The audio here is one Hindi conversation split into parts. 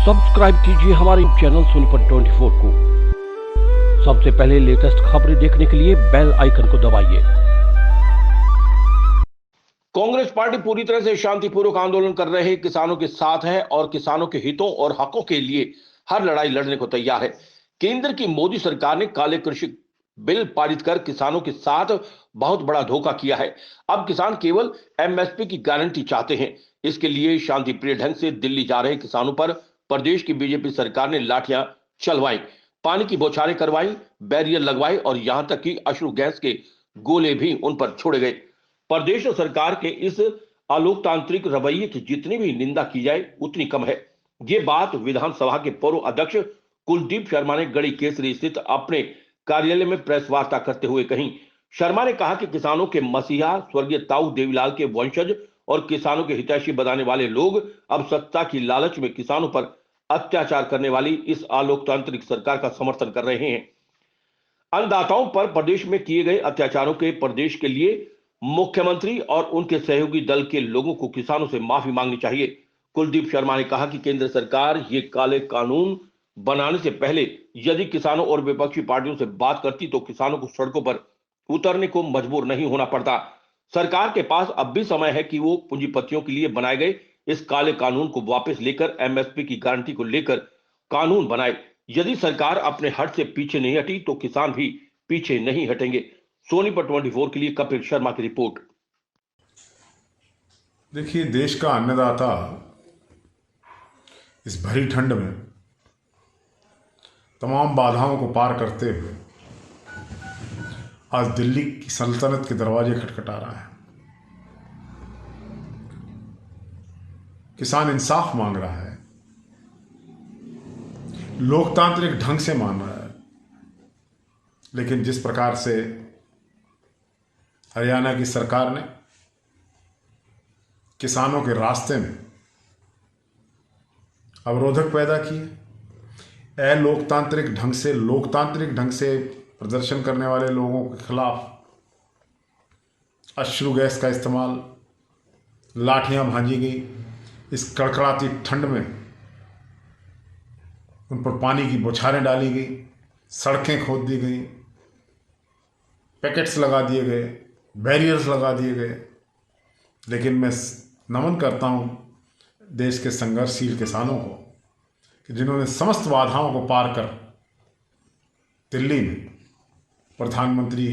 सब्सक्राइब कीजिए हमारे चैनल सोनीपत 24 को। सबसे पहले लेटेस्ट खबरें देखने के लिए बेल आइकन को दबाइए। कांग्रेस पार्टी पूरी तरह से शांतिपूर्वक आंदोलन कर रहे किसानों के साथ है और किसानों के हितों और हकों के लिए हर लड़ाई लड़ने को तैयार है। केंद्र की मोदी सरकार ने काले कृषि बिल पारित कर किसानों के साथ बहुत बड़ा धोखा किया है। अब किसान केवल एमएसपी की गारंटी चाहते हैं। इसके लिए शांतिप्रिय ढंग से दिल्ली जा रहे किसानों पर प्रदेश की बीजेपी सरकार ने लाठियां चलवाई, पानी की बौछारें करवाई, बैरियर लगवाए और यहां तक कि अश्रु गैस के गोले भी उन पर छोड़े गए। प्रदेश सरकार के इस अलोकतांत्रिक रवैये की जितनी भी निंदा की जाए उतनी कम है। ये बात विधानसभा के पूर्व अध्यक्ष कुलदीप शर्मा ने गढ़ी केसरी स्थित अपने कार्यालय में प्रेस वार्ता करते हुए कही। शर्मा ने कहा कि किसानों के मसीहा स्वर्गीय ताऊ देवीलाल के वंशज और किसानों के हितैषी बताने वाले लोग अब सत्ता की लालच में किसानों पर अत्याचार करने वाली इस अलोकतांत्रिक सरकार का समर्थन कर रहे हैं। अन्नदाताओं पर प्रदेश में किए गए अत्याचारों के प्रदेश के लिए मुख्यमंत्री और उनके सहयोगी दल के लोगों को किसानों से माफी मांगनी चाहिए। कुलदीप शर्मा ने कहा कि केंद्र सरकार ये काले कानून बनाने से पहले यदि किसानों और विपक्षी पार्टियों से बात करती तो किसानों को सड़कों पर उतरने को मजबूर नहीं होना पड़ता। सरकार के पास अब भी समय है कि वो पूंजीपतियों के लिए बनाए गए इस काले कानून को वापस लेकर एमएसपी की गारंटी को लेकर कानून बनाए। यदि सरकार अपने हट से पीछे नहीं हटी तो किसान भी पीछे नहीं हटेंगे। सोनीपत 24 के लिए कपिल शर्मा की रिपोर्ट। देखिए, देश का अन्नदाता इस भरी ठंड में तमाम बाधाओं को पार करते हुए आज दिल्ली की सल्तनत के दरवाजे खटखटा रहा है। किसान इंसाफ मांग रहा है, लोकतांत्रिक ढंग से मान रहा है, लेकिन जिस प्रकार से हरियाणा की सरकार ने किसानों के रास्ते में अवरोधक पैदा किए, लोकतांत्रिक ढंग से प्रदर्शन करने वाले लोगों के खिलाफ अश्रु गैस का इस्तेमाल, लाठियां भांजी गई। इस कड़कड़ाती ठंड में उन पर पानी की बौछारें डाली गई, सड़कें खोद दी गई, पैकेट्स लगा दिए गए, बैरियर्स लगा दिए गए। लेकिन मैं नमन करता हूं देश के संघर्षशील किसानों को कि जिन्होंने समस्त बाधाओं को पार कर दिल्ली में प्रधानमंत्री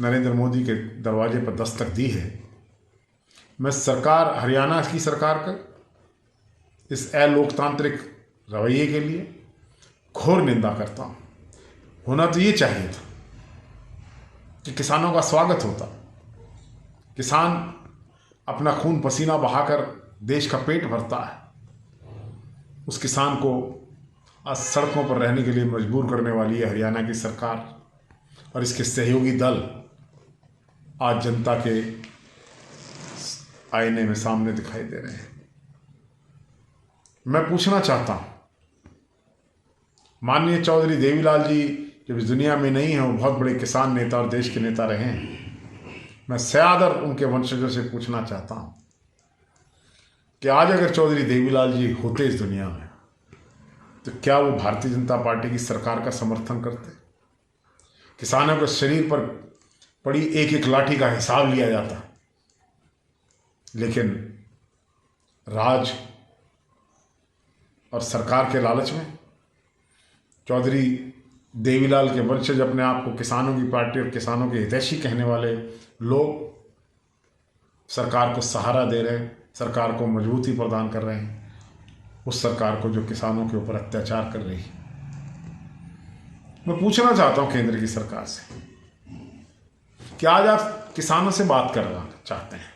नरेंद्र मोदी के दरवाजे पर दस्तक दी है। मैं हरियाणा की सरकार का इस अलोकतांत्रिक रवैये के लिए घोर निंदा करता हूं। होना तो ये चाहिए था कि किसानों का स्वागत होता। किसान अपना खून पसीना बहाकर देश का पेट भरता है। उस किसान को आज सड़कों पर रहने के लिए मजबूर करने वाली है हरियाणा की सरकार और इसके सहयोगी दल आज जनता के आईने में सामने दिखाई दे रहे हैं। मैं पूछना चाहता हूं, माननीय चौधरी देवीलाल जी जब इस दुनिया में नहीं है, वो बहुत बड़े किसान नेता और देश के नेता रहे हैं। मैं सयादर उनके वंशजों से पूछना चाहता हूं कि आज अगर चौधरी देवीलाल जी होते इस दुनिया में तो क्या वो भारतीय जनता पार्टी की सरकार का समर्थन करते? किसानों के शरीर पर पड़ी एक एक लाठी का हिसाब लिया जाता, लेकिन राज और सरकार के लालच में चौधरी देवीलाल के वंशज अपने आप को किसानों की पार्टी और किसानों के हितैषी कहने वाले लोग सरकार को सहारा दे रहे हैं, सरकार को मजबूती प्रदान कर रहे हैं, उस सरकार को जो किसानों के ऊपर अत्याचार कर रही है। मैं पूछना चाहता हूं केंद्र की सरकार से कि आज आप किसानों से बात करना चाहते हैं।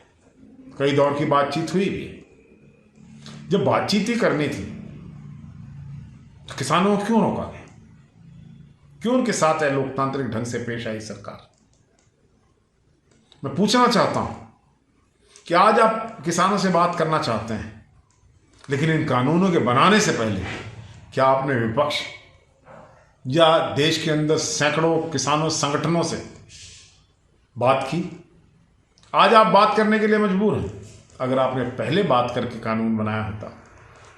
कई दौर की बातचीत हुई भी है। जब बातचीत ही करनी थी तो किसानों को क्यों रोका गया? क्यों उनके साथ लोकतांत्रिक ढंग से पेश आई सरकार? मैं पूछना चाहता हूं कि आज आप किसानों से बात करना चाहते हैं, लेकिन इन कानूनों के बनाने से पहले क्या आपने विपक्ष या देश के अंदर सैकड़ों किसानों संगठनों से बात की? आज आप बात करने के लिए मजबूर हैं। अगर आपने पहले बात करके कानून बनाया होता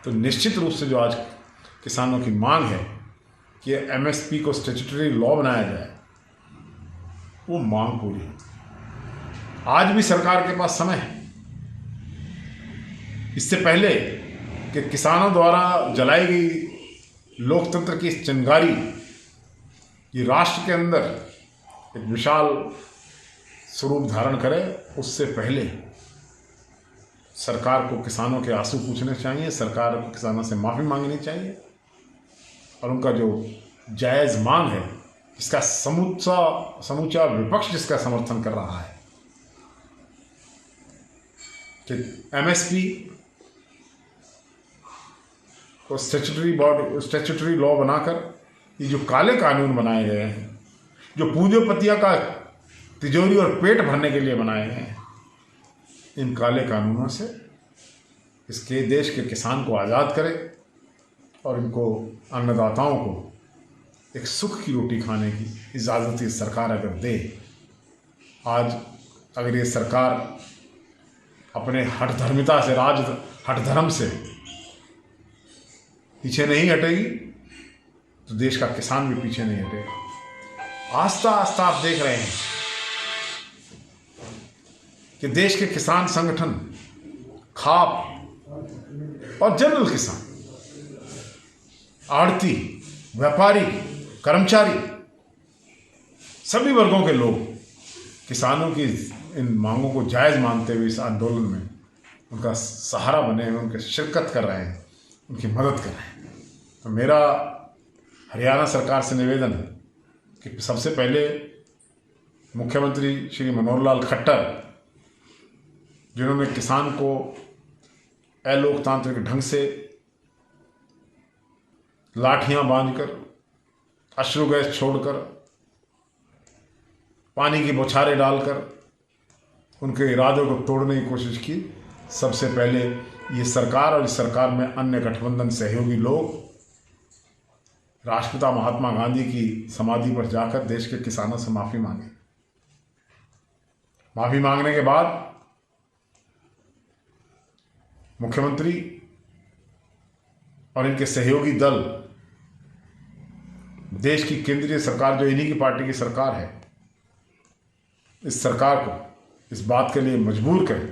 तो निश्चित रूप से जो आज किसानों की मांग है कि एमएसपी को स्टैट्यूटरी लॉ बनाया जाए, वो मांग पूरी है। आज भी सरकार के पास समय है। इससे पहले कि किसानों द्वारा जलाई गई लोकतंत्र की चिंगारी ये राष्ट्र के अंदर एक विशाल स्वरूप धारण करे, उससे पहले सरकार को किसानों के आंसू पूछने चाहिए, सरकार को किसानों से माफ़ी मांगनी चाहिए और उनका जो जायज़ मांग है, इसका समूचा विपक्ष जिसका समर्थन कर रहा है कि एमएसपी को स्टैट्यूटरी लॉ बनाकर ये जो काले कानून बनाए गए हैं, जो पूंजीपतियों का तिजोरी और पेट भरने के लिए बनाए गए हैं, इन काले कानूनों से इसके देश के किसान को आज़ाद करे और इनको अन्नदाताओं को एक सुख की रोटी खाने की इजाज़त ये सरकार अगर दे। आज अगर ये सरकार अपने हठधर्मिता से हठधर्म से पीछे नहीं हटेगी तो देश का किसान भी पीछे नहीं हटेगा। आस्ता आस्ता आप देख रहे हैं कि देश के किसान संगठन, खाप और जनरल किसान, आड़ती, व्यापारी, कर्मचारी, सभी वर्गों के लोग किसानों की इन मांगों को जायज़ मानते हुए इस आंदोलन में उनका सहारा बने हैं, उनके शिरकत कर रहे हैं, उनकी मदद कर रहे हैं। तो मेरा हरियाणा सरकार से निवेदन है कि सबसे पहले मुख्यमंत्री श्री मनोहर लाल खट्टर, जिन्होंने किसान को अलोकतांत्रिक ढंग से लाठियां बांधकर, अश्रु गैस छोड़कर, पानी की बौछारें डालकर उनके इरादों को तोड़ने की कोशिश की, सबसे पहले ये सरकार और इस सरकार में अन्य गठबंधन सहयोगी लोग राष्ट्रपिता महात्मा गांधी की समाधि पर जाकर देश के किसानों से माफ़ी मांगे। माफ़ी मांगने के बाद मुख्यमंत्री और इनके सहयोगी दल देश की केंद्रीय सरकार, जो इन्हीं की पार्टी की सरकार है, इस सरकार को इस बात के लिए मजबूर करें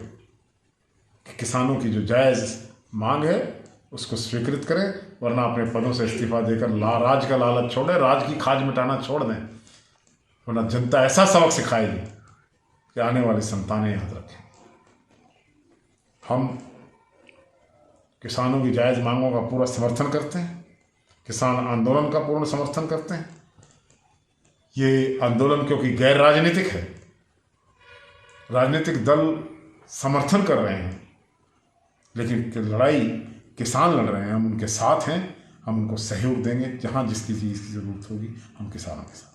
कि किसानों की जो जायज़ मांग है उसको स्वीकृत करें, वरना अपने पदों से इस्तीफा देकर राज का लालच छोड़ें, राज की खाज मिटाना छोड़ दें, वरना जनता ऐसा सबक सिखाएगी कि आने वाली संतानें याद रखें। हम किसानों की जायज़ मांगों का पूरा समर्थन करते हैं, किसान आंदोलन का पूर्ण समर्थन करते हैं। ये आंदोलन क्योंकि गैर राजनीतिक है, राजनीतिक दल समर्थन कर रहे हैं, लेकिन लड़ाई किसान लड़ रहे हैं, हम उनके साथ हैं, हम उनको सहयोग देंगे, जहाँ जिसकी चीज़ की ज़रूरत होगी हम किसानों के साथ।